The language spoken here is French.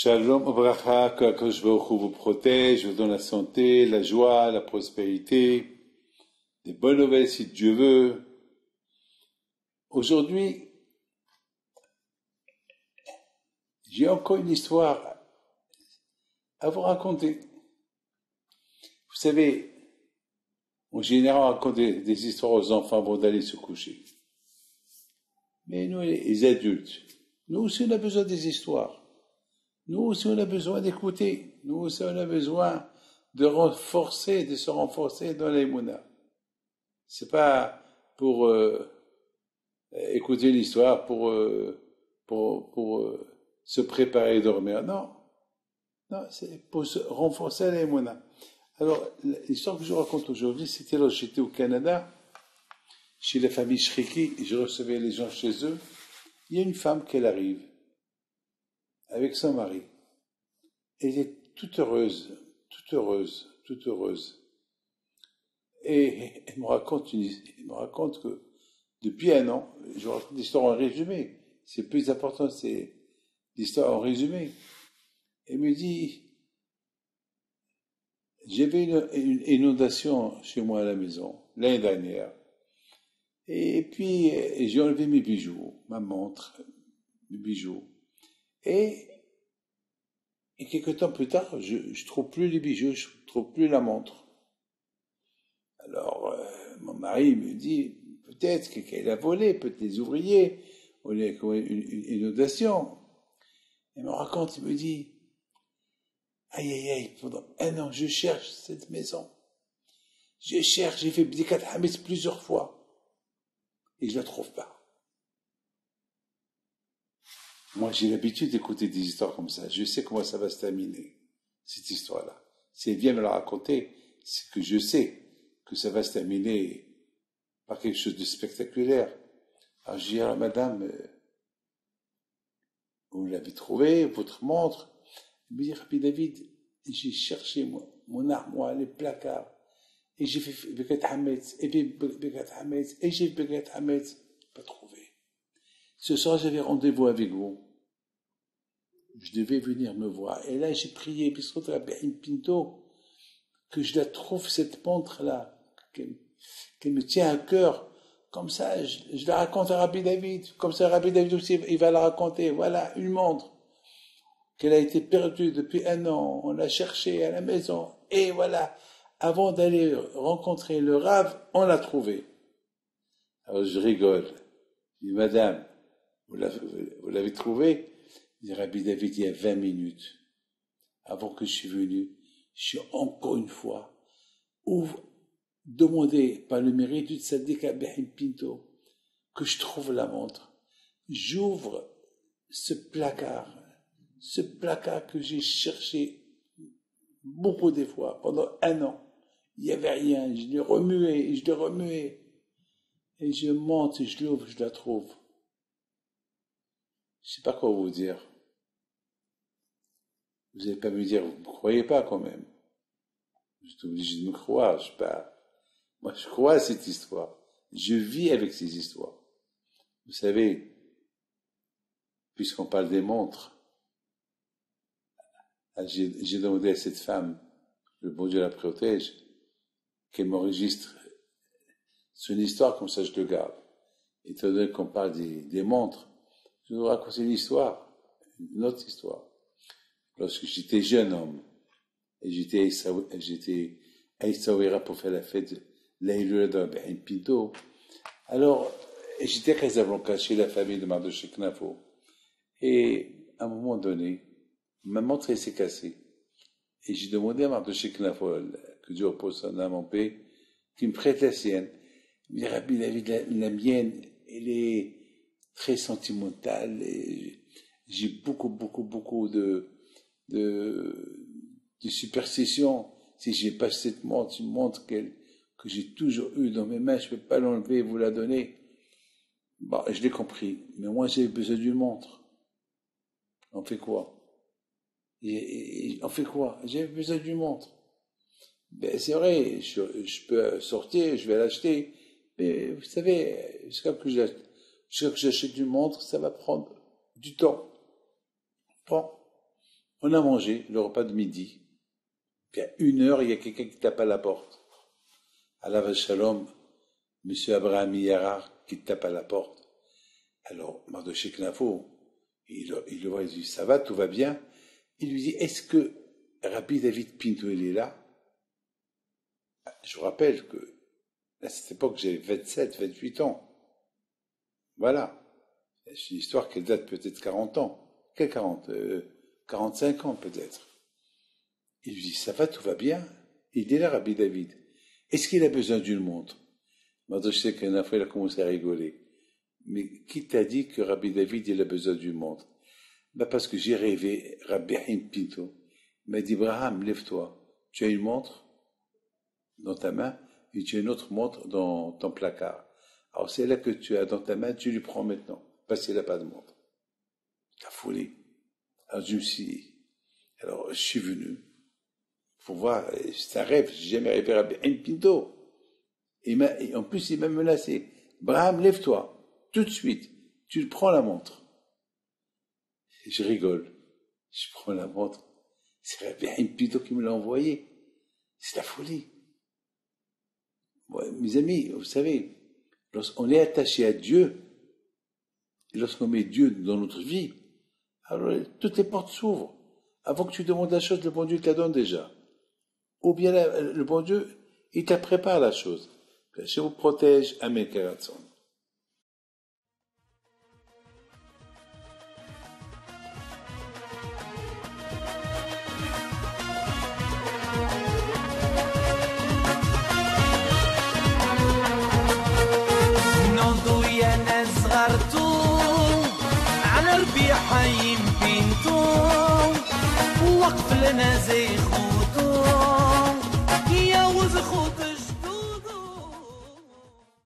Shalom Abraha, que Akadosh Baruch Hu vous protège, vous donne la santé, la joie, la prospérité, des bonnes nouvelles si Dieu veut. Aujourd'hui, j'ai encore une histoire à vous raconter. Vous savez, en général, on raconte des histoires aux enfants avant d'aller se coucher. Mais nous, les adultes, nous aussi on a besoin des histoires. Nous aussi on a besoin d'écouter. Nous aussi on a besoin de se renforcer dans l'émouna. C'est pas pour écouter l'histoire, pour se préparer à dormir. Non, non, c'est pour se renforcer l'émouna. Alors, l'histoire que je vous raconte aujourd'hui, c'était lorsque j'étais au Canada, chez la famille Shriki, et je recevais les gens chez eux. Il y a une femme qui arrive avec son mari. Elle est toute heureuse. Et elle me raconte que depuis un an, je vous raconte l'histoire en résumé. C'est plus important, c'est l'histoire en résumé. Elle me dit, j'avais une inondation chez moi à la maison, l'année dernière. Et puis, j'ai enlevé mes bijoux, ma montre, mes bijoux. Et quelques temps plus tard, je trouve plus les bijoux, je trouve plus la montre. Alors, mon mari me dit, peut-être quelqu'un l'a volé, peut-être les ouvriers, ou une inondation. Il me raconte, il me dit, aïe, pendant un an, je cherche cette maison. J'ai fait Bdikat Hametz plusieurs fois. Et je la trouve pas. Moi, j'ai l'habitude d'écouter des histoires comme ça. Je sais comment ça va se terminer, cette histoire-là. Si elle vient me la raconter, c'est que je sais que ça va se terminer par quelque chose de spectaculaire. Alors, je dis à madame, vous l'avez trouvé, votre montre? Elle me dit, Rabbi David, j'ai cherché mon armoire, les placards, et j'ai fait Bekat Hametz, et puis Bekat Hametz, et j'ai fait Bekat Hametz, pas trouvé. Ce soir, j'avais rendez-vous avec vous. Je devais venir me voir. Et là, j'ai prié, puisque Rabbi Pinto, que je la trouve, cette montre-là, qu'elle me tient à cœur. Comme ça, je la raconte à Rabbi David. Comme ça, Rabbi David aussi, il va la raconter. Voilà, une montre qu'elle a été perdue depuis un an. On l'a cherchée à la maison. Et voilà, avant d'aller rencontrer le Rav, on l'a trouvée. Alors, je rigole. Je dis, madame, vous l'avez trouvée? Il dit, Rabbi David, il y a 20 minutes, avant que je suis venu, je suis encore une fois demandé par le mérite du Tzaddik Abraham Pinto que je trouve la montre. J'ouvre ce placard que j'ai cherché beaucoup de fois, pendant un an. Il n'y avait rien, je l'ai remué, et je monte, je l'ouvre, je la trouve. Je ne sais pas quoi vous dire. Vous n'allez pas me dire, vous ne me croyez pas quand même. Vous êtes obligé de me croire, Moi, je crois à cette histoire. Je vis avec ces histoires. Vous savez, puisqu'on parle des montres, j'ai demandé à cette femme, le bon Dieu la protège, qu'elle m'enregistre son histoire, comme ça je le garde. Étant donné qu'on parle des montres, je vais vous raconter une autre histoire. Lorsque j'étais jeune homme, et j'étais à Essaouira pour faire la fête de l'Aïloula d'Abraham Pinto, alors j'étais à Casablanca chez la famille de Mardoché Knafo. Et à un moment donné, ma montre s'est cassée. Et j'ai demandé à Mardoché Knafo, que Dieu repose son âme en paix, qu'il me prête la sienne. Il me dit, Rabbi David, la mienne, elle est très sentimentale. Et j'ai beaucoup de superstitions. Si j'ai pas cette montre, une montre que j'ai toujours eue dans mes mains, je peux pas l'enlever et vous la donner. Bon, je l'ai compris. Mais moi, j'ai besoin d'une montre. On fait quoi? On fait quoi? J'ai besoin d'une montre. Ben, c'est vrai, je peux sortir, je vais l'acheter. Mais vous savez, jusqu'à que j'achète une montre, ça va prendre du temps. Bon. On a mangé le repas de midi. Puis à 1 heure, il y a quelqu'un qui tape à la porte. Alav Shalom, Monsieur Abraham Yarar qui tape à la porte. Alors, Mardochée Knafo, il le voit, il dit, ça va, tout va bien. Il lui dit, est-ce que Rabbi David Pinto, il est là? Je vous rappelle que, à cette époque, j'ai 27, 28 ans. Voilà. C'est une histoire qui date peut-être 40 ans. Quel 40? 45 ans peut-être. Il lui dit, ça va, tout va bien? Il est là, Rabbi David. Est-ce qu'il a besoin d'une montre? Mardochée Knafo, il a commencé à rigoler. Mais qui t'a dit que Rabbi David, il a besoin d'une montre? Ben parce que j'ai rêvé, Rabbi Haim Pinto. Il m'a dit, Abraham, lève-toi. Tu as une montre dans ta main et tu as une autre montre dans ton placard. Alors c'est là que tu as dans ta main, tu lui prends maintenant. Parce qu'il n'a pas de montre. T'as folie. Alors je suis venu. Faut voir, c'est un rêve, j'ai jamais rêvé Rabbi Haim Pinto. Et en plus, il m'a menacé. Abraham, lève-toi. Tout de suite, tu prends la montre. Et je rigole. Je prends la montre. C'est Rabbi Haim Pinto qui me l'a envoyé. C'est la folie. Ouais, mes amis, vous savez, lorsqu'on est attaché à Dieu, et lorsqu'on met Dieu dans notre vie, alors toutes les portes s'ouvrent. Avant que tu demandes la chose, le bon Dieu te la donne déjà. Ou bien le bon Dieu, il te prépare la chose. Que je vous protège. Amen. Karatzon. على ربيع حايم بنتو وقف لنا زي خو